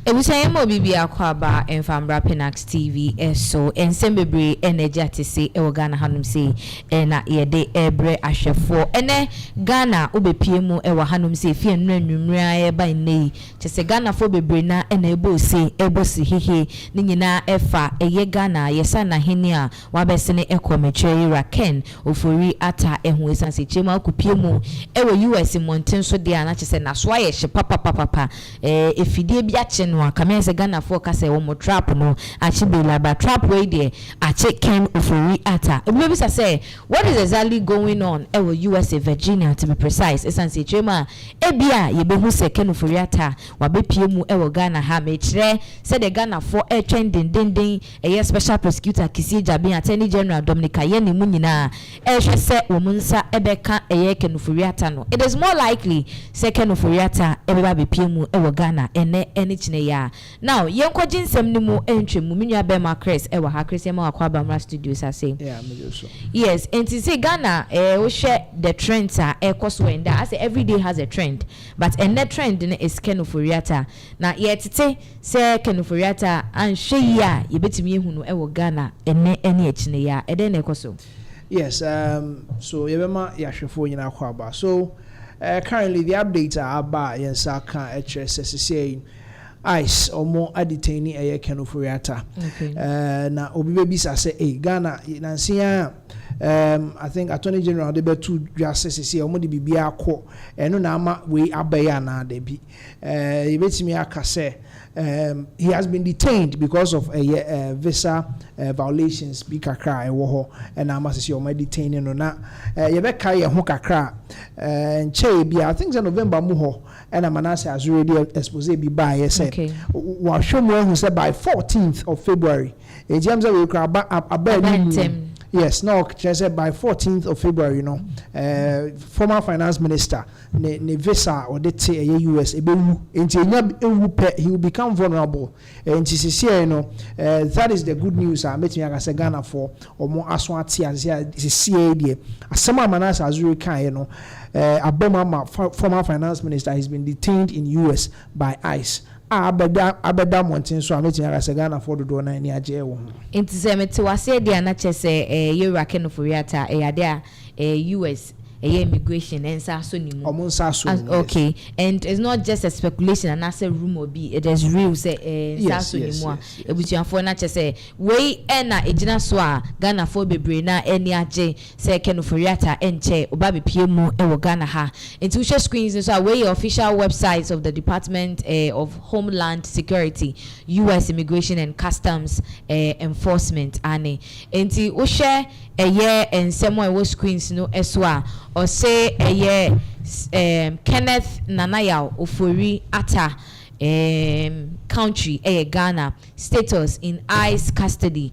Ebusa mo bibi akwaba enfambra Pinax TV eso ensembebre energy to say e Ghana hanum say na ye de ebre ahwefo ene Ghana obepie mu e wa hanum say fie nnwumra e ba nei chese Ghana fo bebre na ena ebo say ebo si hehe ni nyina efa eye Ghana yesa na hene a wabesene ekometwe ra Ken Ofori-Atta ehu esanse chema akupie mu e wo US monten so de na chese na so aye hye papa efidie bi ache no kamese Ghana for kase wo mo trap no achi be laba trap way there achi Ken Ofori-Atta maybe say what is exactly going on e wo USA Virginia to be precise esanse chema ebia ye be hu se Ken Ofori-Atta wa be pie mu e wo Ghana ha me kire say the Ghana for e trending den e special prosecutor Kisi Jabi Attorney General Dominica ye ni mu nyina e hwe se wo munsa e be ka e Ken Ofori-Atta no it is more likely say Ken Ofori-Atta e be pie mu e wo Ghana ene ya now yenkoji nsem ni mu entwemu minua be ma Prez e wa ha Prez ma akwa bamra studios ase yeah me so yes and to say Ghana we share the trends are ekoso and that say every day has a trend but and that trend is Ken Ofori-Atta na yet say Ken Ofori-Atta an hwe ya ye betimi ehunu e wo Ghana ene ekine ya e den ekoso yes so ye be ma yahwefo nyina akwa ba so currently the updates are about yensa kan HSSC ICE or more adetaining a Ken Ofori-Atta. Na obi be bisa say Ghana nansia I think Attorney General de be two justices here omo de bibia akọ eno na ama we abaya na de bi yebetimi aka say he has been detained because of a visa violations bi kakra e wo ho and na ama say omo detaining no na yebeka ye ho kakra nche bi I think November mu ho and Manase has already exposed bi ba ye say wa hwemo hu say by 14th of February e james we kra aba yes, no, said by 14th of February, you know, former finance minister, ne visa or the US, he will become vulnerable. And you know, that is the good news. I met me as a Ghana for or more aswati as CAD. Some manas as you can, you know, Abema, former finance minister, has been detained in US by ICE. Abeda montin so ametin ara se Ghana for do na ni age wo enti se meti wase dia na chese ye Ken Ofori-Atta ade US immigration and so okay and it's not just a speculation and as a rumor be it is real say so anymore ebutuafo na chese we na ejina so a Ghana for bebre na eni age say Ken Ofori-Atta enche oba be pie mu e wo Ghana ha into share screens so we official websites of the Department of Homeland Security US Immigration and Customs Enforcement ane enti wo share eye ensemo e wo screens no eswa or say Kenneth Nanaya Ofori-Atta country Ghana status in ICE custody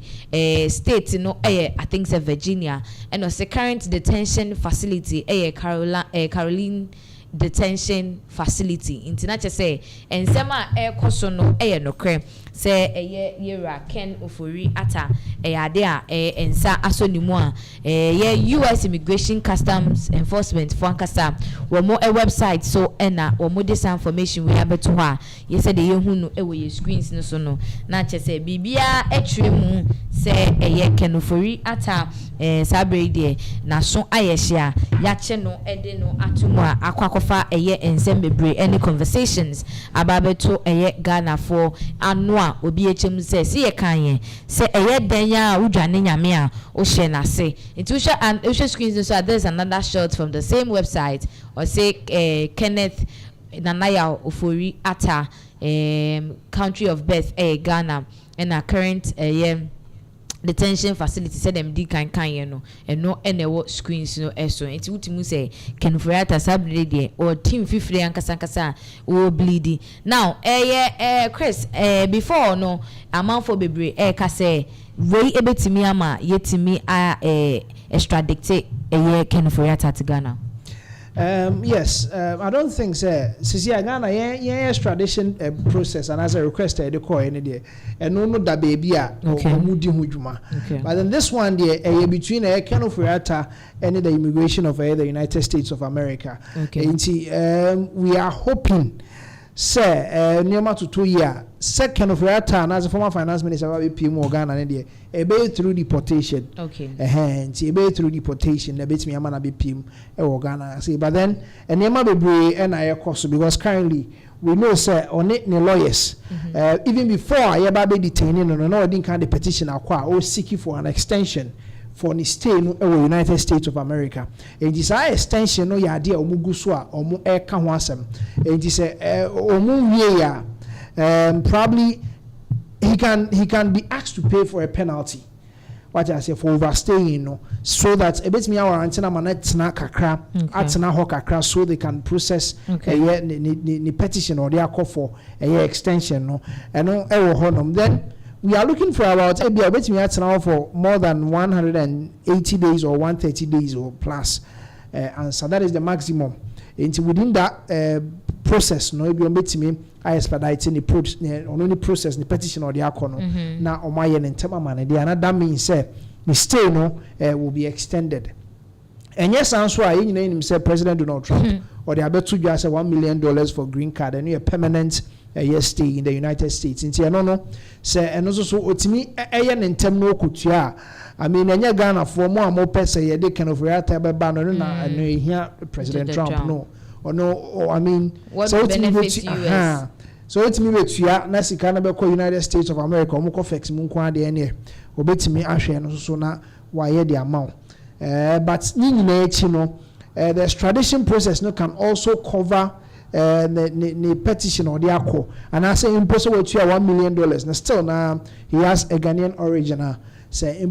state I think it's Virginia and also current detention facility Caroline detention facility international say and sema koso no no kre say yera Ken Ofori-Atta ade a ensa asonimu a US Immigration Customs Enforcement for ankasa wo mo website so na wo mo this information we abeto ha ye say the yehu no we ye screens no so no na che say bibia etwe mu say Ken Ofori-Atta sabre de na so ayehia ya che no ede no atumu a akwakofa ensembebre any conversations ababeto Ghana for anwa obi echem say see ye kan say den ya udwane nyame a o share na say intuition and social screens so there's another shot from the same website or say Kenneth Nanaya Ofori-Atta country of birth Ghana and a current detention facility said them di kan no and no any screens no eso enti utimu say Ken Ofori-Atta sabre de or team fifre ankasa o bleeding now Chris before no amount for bebre ka say we ebetimi ama yetimi extradite Ken Ofori-Atta to Ghana. Yes, I don't think so. Sisi Ghana extradition process and as a request the call any day and no da baby a omudi hujuma. But then this one there between Ken Ofori-Atta and the immigration of the United States of America. We are hoping say near to 2 years. Second of Ofori-Atta as a former finance minister will be more Ghana and a through deportation. Okay. Hence, a through deportation, a bit me a man be pim Ghana. See, but then a name be brave and I cost because currently we know say on it lawyers. Even before I ever be detaining no didn't kind of petition or seeking for an extension for the stay in the United States of America. And this extension no ya idea omuguswa omu eka wasem. And this omu probably he can be asked to pay for a penalty. What I say for overstaying, so that a bit me our antenna manet na kakra atena ho kakra so they can process the petition or the Akuffo a extension no and no honum. Then we are looking for about a bit me atena for more than 180 days or 130 days or plus, and so that is the maximum. Into within that process, no, be bit me I expedite the process the petition or the akono na omaye ne ntema man and that means say the stay no will be extended. And yes, answer I name say President Donald Trump or the abetu just $1 million for green card and a permanent stay in the United States. Into no say and also so otimi ne ntem no kutua. I mean, enya Ghana for more person ye they can Ofori-Atta be ban no na here President Trump no. Or no, or I mean, what so benefits US? So it's me with you, Nasi Canada, United States of America, Mukofex, Munqua, the NA, or bet me Asher, and so now, why the amount. But you know, the extradition process no can also cover the petition or the ACO. And I say, impossible to $1 million. Now, still, now he has a Ghanaian origin. Say,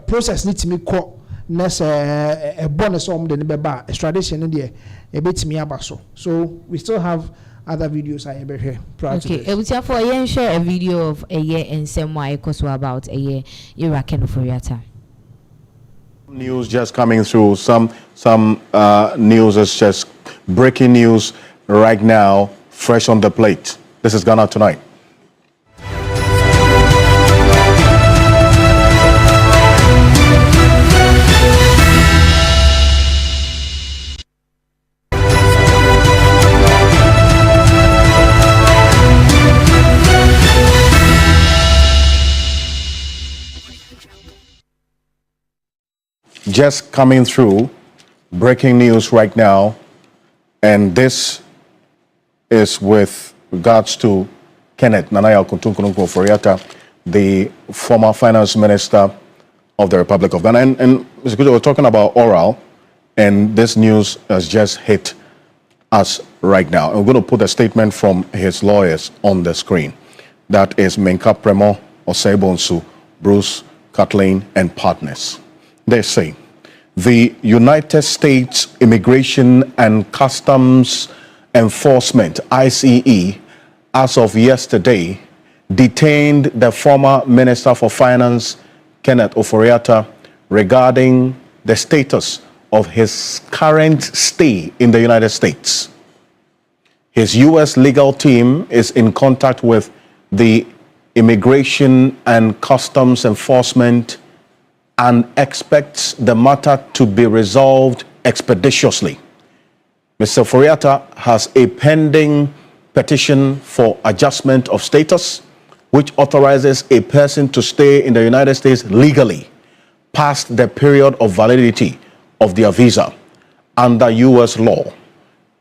process needs to be caught. Ness a bonus on the beba extradition in there a bit me abaso. So we still have other videos I ever hear. Okay, it was for a year share a video of a year and some why about a year Iraqi Ofori-Atta. News just coming through. Some news is just breaking news right now, fresh on the plate. This is Ghana Tonight. Just coming through, breaking news right now, and this is with regards to Kenneth Nanaya Ofori-Atta, the former finance minister of the Republic of Ghana. And we're talking about oral, and this news has just hit us right now. And we're going to put a statement from his lawyers on the screen. That is Menka Premo, Osebonsu, Bruce, Kathleen, and partners. They say, the United States Immigration and Customs Enforcement, ICE, as of yesterday, detained the former Minister for Finance, Kenneth Ofori-Atta, regarding the status of his current stay in the United States. His U.S. legal team is in contact with the Immigration and Customs Enforcement and expects the matter to be resolved expeditiously. Mr. Ofori-Atta has a pending petition for adjustment of status, which authorizes a person to stay in the United States legally past the period of validity of their visa under U.S. law.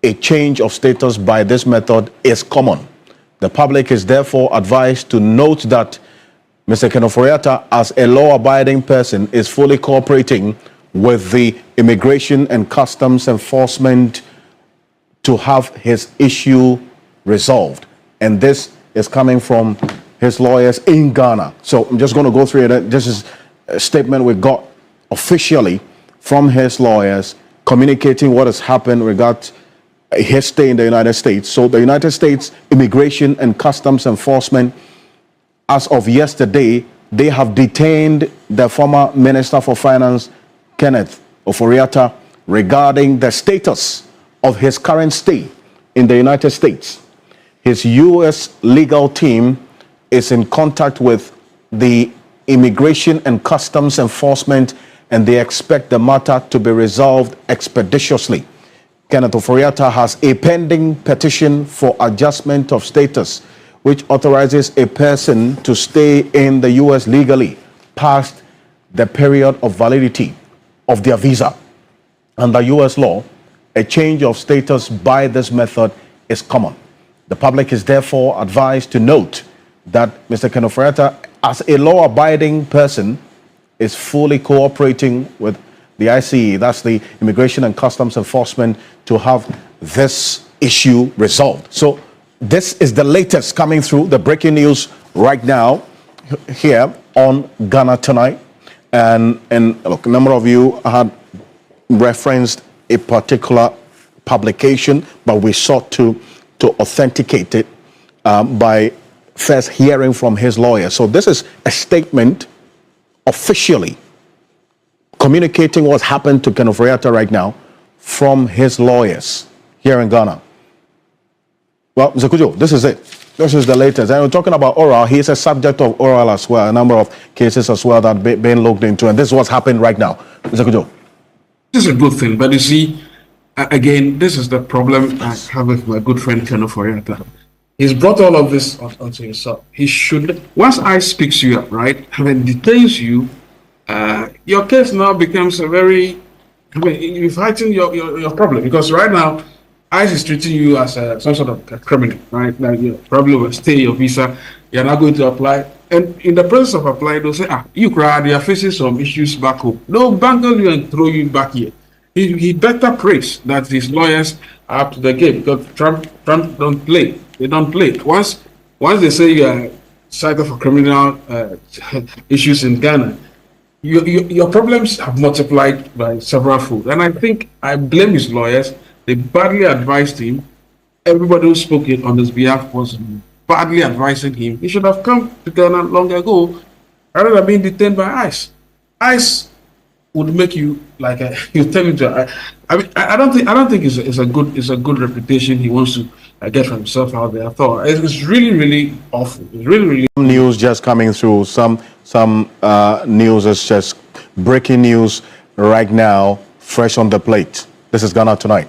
A change of status by this method is common. The public is therefore advised to note that Mr. Kenneth Ofori-Atta, as a law-abiding person, is fully cooperating with the Immigration and Customs Enforcement to have his issue resolved. And this is coming from his lawyers in Ghana. So I'm just going to go through it. This is a statement we got officially from his lawyers communicating what has happened regarding his stay in the United States. So the United States Immigration and Customs Enforcement, as of yesterday, they have detained the former Minister for Finance, Kenneth Ofori-Atta, regarding the status of his current stay in the United States. His U.S. legal team is in contact with the Immigration and Customs Enforcement, and they expect the matter to be resolved expeditiously. Kenneth Ofori-Atta has a pending petition for adjustment of status, which authorizes a person to stay in the U.S. legally past the period of validity of their visa. Under U.S. law, a change of status by this method is common. The public is therefore advised to note that Mr. Kenneth Ofori-Atta, as a law-abiding person, is fully cooperating with the ICE, that's the Immigration and Customs Enforcement, to have this issue resolved. So this is the latest coming through, the breaking news right now here on Ghana Tonight. And look, a number of you had referenced a particular publication, but we sought to authenticate it by first hearing from his lawyer. So this is a statement officially communicating what's happened to Kenneth Ofori-Atta right now from his lawyers here in Ghana. Well, Mr. Kujo, this is it. This is the latest. And we're talking about oral. He is a subject of oral as well, a number of cases as well that been looked into. And this is what's happened right now. Mr. Kujo. This is a good thing, but you see, again, this is the problem I have with my good friend Kenneth Ofori-Atta. He's brought all of this onto himself. He should, once ICE picks you up, right, and then detains you, your case now becomes a very, you're fighting your problem, because right now, ICE is treating you as some sort of a criminal, right? Now you probably will stay your visa, you're not going to apply, and in the process of applying, they'll say, you are facing some issues back home. They'll bangle you and throw you back here. He better prays that his lawyers are up to the game, because Trump don't play. They don't play. Once they say you are cited for criminal issues in Ghana, your problems have multiplied by several fold. And I think I blame his lawyers. They badly advised him. Everybody who spoke on his behalf was badly advising him. He should have come to Ghana long ago rather than being detained by ICE. ICE would make you like you tell him to. I don't think it's a good reputation he wants to get for himself out there. I thought it's really awful. It's really news just coming through. Some news is just breaking news right now, fresh on the plate. This is Ghana Tonight.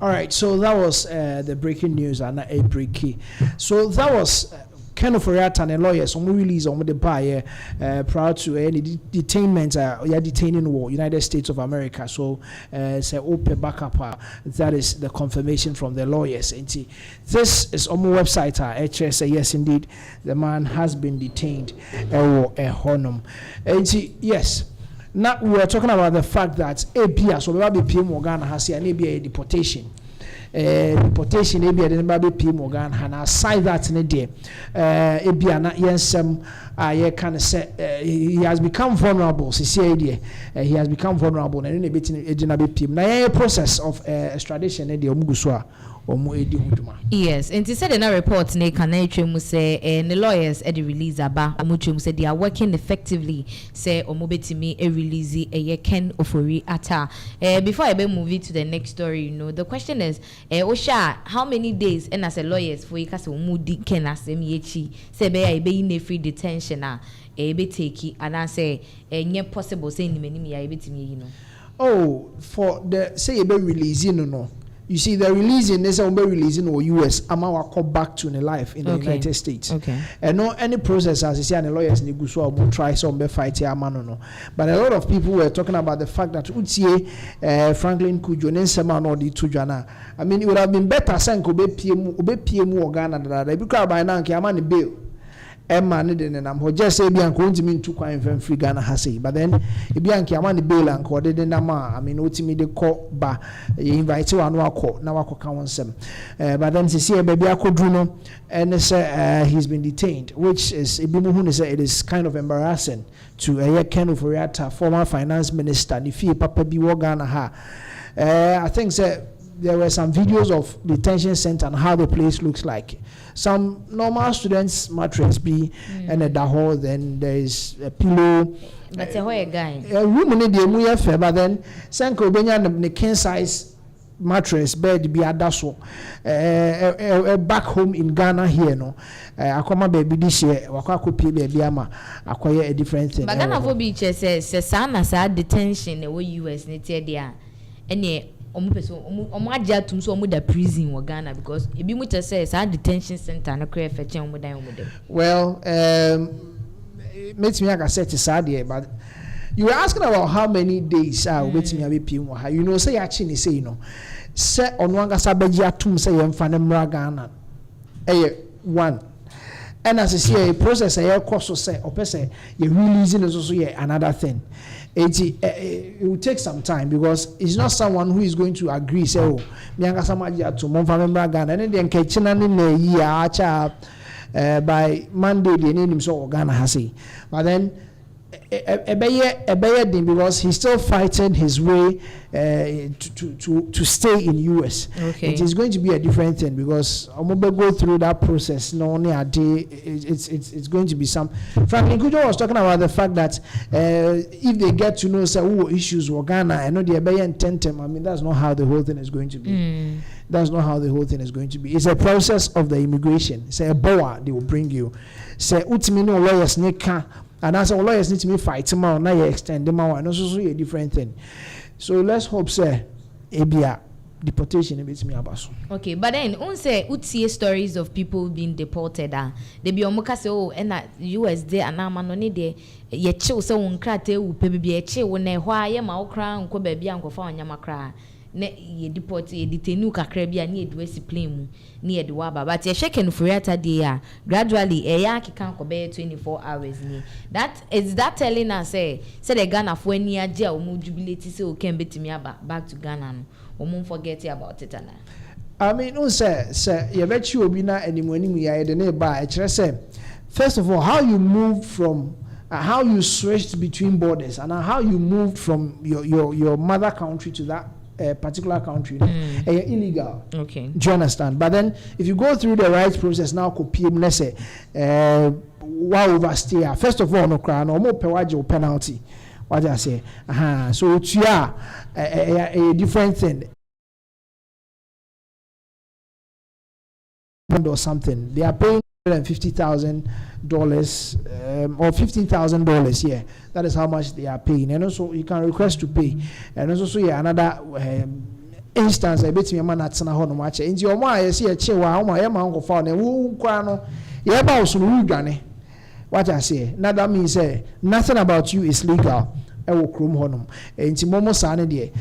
All right, so that was the breaking news and a breaky. So that was Kenneth Ofori-Atta and the lawyers on release on the buyer prior to any detainment. You're detaining war, United States of America. So say open backup. That is the confirmation from the lawyers. And this is on my website. HS yes, indeed, the man has been detained. Honum. And yes. Now we are talking about the fact that ABS so we be PM Ghana has here a deportation. Deportation ABS then be PM Ghana and aside that in there ABS na yensem I can say he has become vulnerable. He has become vulnerable and then bit in PM. Now a process of extradition in the omuguswa. Yes, and he said in a report, say, and the lawyers at the release said they are working effectively. Say, Omobetimi a release a Ken Ofori-Atta. Before I move to the next story, the question is, Osha, how many days and as a lawyers for Ikasa Umudi Ken as Miechi, say, be in a free detention, be take and I say, and possible saying many me, Oh, for the say, be releasing no. You see, the releasing is releasing or US. I'm come back to the life in the United States. Okay. And no any process as you see, and the lawyers in the Guswa will try some be fight here, no. But a lot of people were talking about the fact that Franklin Kujo Nensema no di Tujana. I mean, it would have been better saying Kobe PM or Ghana that because by now Kiamani bail. Emma needed and I'm just say be going to mean to quite free Ghana has but then if you are money bail and corded in Nama, I mean, ultimately the court ba invite you and walk now I count some. But then to see a baby Akodruno and he's been detained, which is it is kind of embarrassing to a Ken Ofori-Atta, former finance minister, if he Papa be Ghana ha. I think there were some videos of detention center and how the place looks like. Some normal students' mattress be and a daho, then there is a pillow. That's a guy. A room in the Muya, but then Sanko Benya the king size mattress bed be adaso back home in Ghana here no akoma baby this year wakwa kopie baby ama akoye a different thing. But Ghana for beach says sana sa detention e wo US ne tie dia ene omu person omu agya tum so omu da prison wo Ghana because ebi mu te say sa detention center na kra fe chen omu dan omu dem. Well, makes me like I said to sad but you were asking about how many days waiting me be you know say actually say you know say onwanga sabeji atum say yemfa ne mra Ghana one and as I see a process a course say or say you releasing is also another thing. It will take some time because it's not someone who is going to agree say oh mianga samaji atum monfa mra Ghana and then kechina ne year acha by Monday the name so Ghana has it. But then Ebeye thing because he's still fighting his way to stay in US. Okay. It is going to be a different thing because I'm going to go through that process. No, only a day. It's going to be some. Franklin Kujo was talking about the fact that if they get to know say who issues were Ghana, I know the Ebeye and Tentem. I mean that's not how the whole thing is going to be. That's not how the whole thing is going to be. It's a process of the immigration. Say a boa they will bring you. Say utimino lawyers neka. And as our lawyers need to fight tomorrow, now you extend them out, and also a different thing. So let's hope, sir, ABA deportation beats me about. Okay, but then on say utie stories of people being deported. They be omuka say oh, and that US there and now man only there. Ye chill so unkrate u pebi ye chill when why ye ma okra unko baby unko fa onyama kra. Ne ye deport ye detenu kakra bia ne edwesi plane mu ne ye de waba but ye shake no Ofori-Atta dey gradually e ya keka ko be 24 hours ni that is that telling us say the Ghana for ani age a omu jubilate say o ken betimi aba back to Ghana no omu forget about it ana. I mean no say ye bet you obi na animu ya de na ba e kire say first of all how you moved from how you switched between borders and how you moved from your mother country to that particular country illegal. Okay. Do you understand? But then if you go through the right process now let's say overstay first of all no cry no more penalty what I say so it's a different thing or something they are paying $150,000 or $15,000 yeah that is how much they are paying and also you can request to pay and also another instance I bet me man at na ho no ma che nti o mo ayese e che wa o ma ye ma nko fa na wu kwa no ye ba so wu dwane what I say now that means nothing about you is legal e wo krom ho no nti momo sa ne de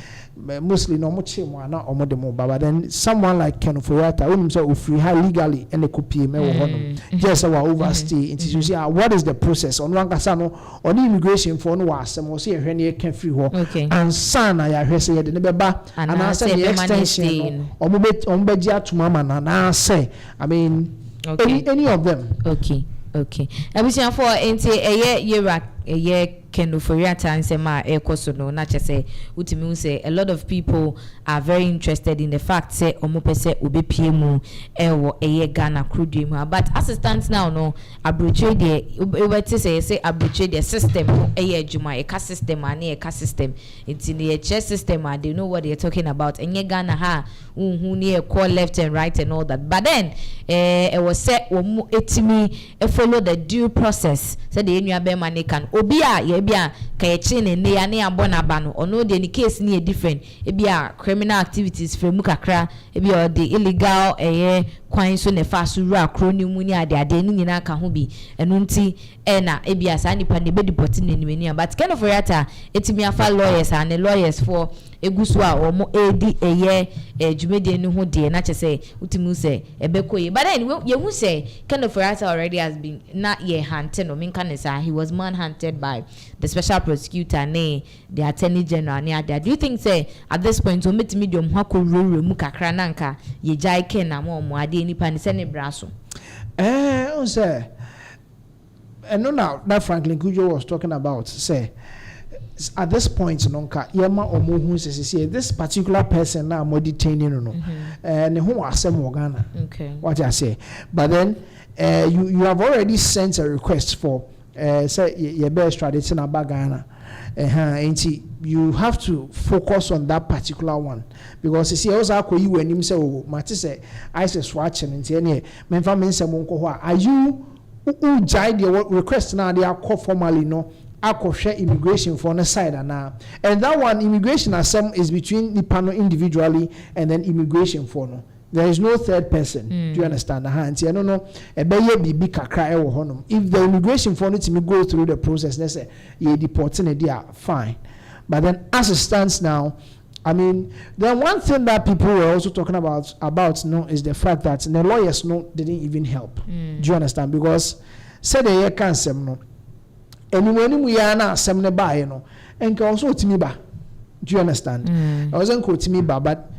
mostly no mo che mo na o mo de mo baba then someone like Ofori-Atta who say ofri ha legally and the copy me wo ho no just say wa overstay nti you see what is the process on one kasa no on immigration for no wa asem o say ehwe ne can free ho and son na ya hwe say de ne beba and I say the extension o mo be atuma ma na say I mean any of them okay abusia for enti eye Ken Ofori-Atta and say ma ekoso no na che say utimi say a lot of people are very interested in the fact say omo pese obepie mu ewo eye Ghana crude mu but as it stands now no abroche de obeti say abroche the system eye adwuma eka system and eka system it's in the chess system and they know what they're talking about enye Ghana ha who near call left and right and all that but then it was say omo etimi follow the due process say the enua be man can obi a bia kayechi ne ya ne abona ba no ono de ni case ni different e bia criminal activities from mu kakra e bia the illegal kwan so ne fa so ru akro ni mu ni ade ni nyina ka ho bi eno nti na e bia sa nipa ne be deport ni ni but Ken Ofori-Atta etimi afa lawyers and lawyers for egusu a omo edi jumede ni ho de na che say utimu say ebekoye but then ye hu say Ken Ofori-Atta already has been not ye hunted no mean can say he was manhunted by the special prosecutor the attorney general do you think say at this point o metimi de omha ko ruru mu kakra nanka ye jai Ken na mo ade nipa ni se ne braso on say and no now that Franklin Kujo was talking about say at this point nonka yema omo say this particular person now mo detaining no ne ho asem Ghana okay what I say but then you have already sent a request for say ye be extradition abagana. You have to focus on that particular one because you see also you when him say oh mate say I say swatching and any men fa men say monko are you who jai the request now they are called formally no share immigration for on the side and that one immigration assem is between the panel individually and then immigration for no. There is no third person. Do you understand? No, no. If the immigration for it to go through the process, let's say you deporting it, yeah, fine. But then, as it stands now, I mean, the one thing that people were also talking about is the fact that the lawyers didn't even help. Do you understand? Because say the year can sem no, and when we are now sem ne buy no, and also to me ba. Do you understand? I wasn't quote to me ba, but.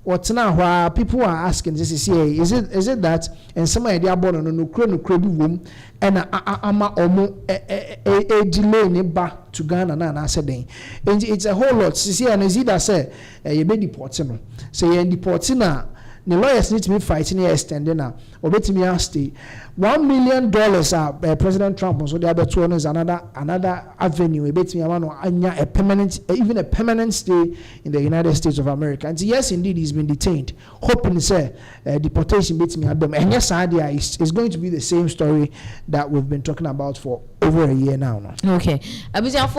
What's now why people are asking this is is it that and some idea born on no credit room and ama omo a delay ne ba to Ghana na said it's a whole lot see and is it that say you be deporting say you deporting na the lawyers need to be fighting here extending now or bet me stay $1 million President Trump so the other two is another avenue a bet me a permanent even a permanent stay in the United States of America and yes indeed he's been detained hoping say deportation bet me them and yes idea is going to be the same story that we've been talking about for over a year now. Okay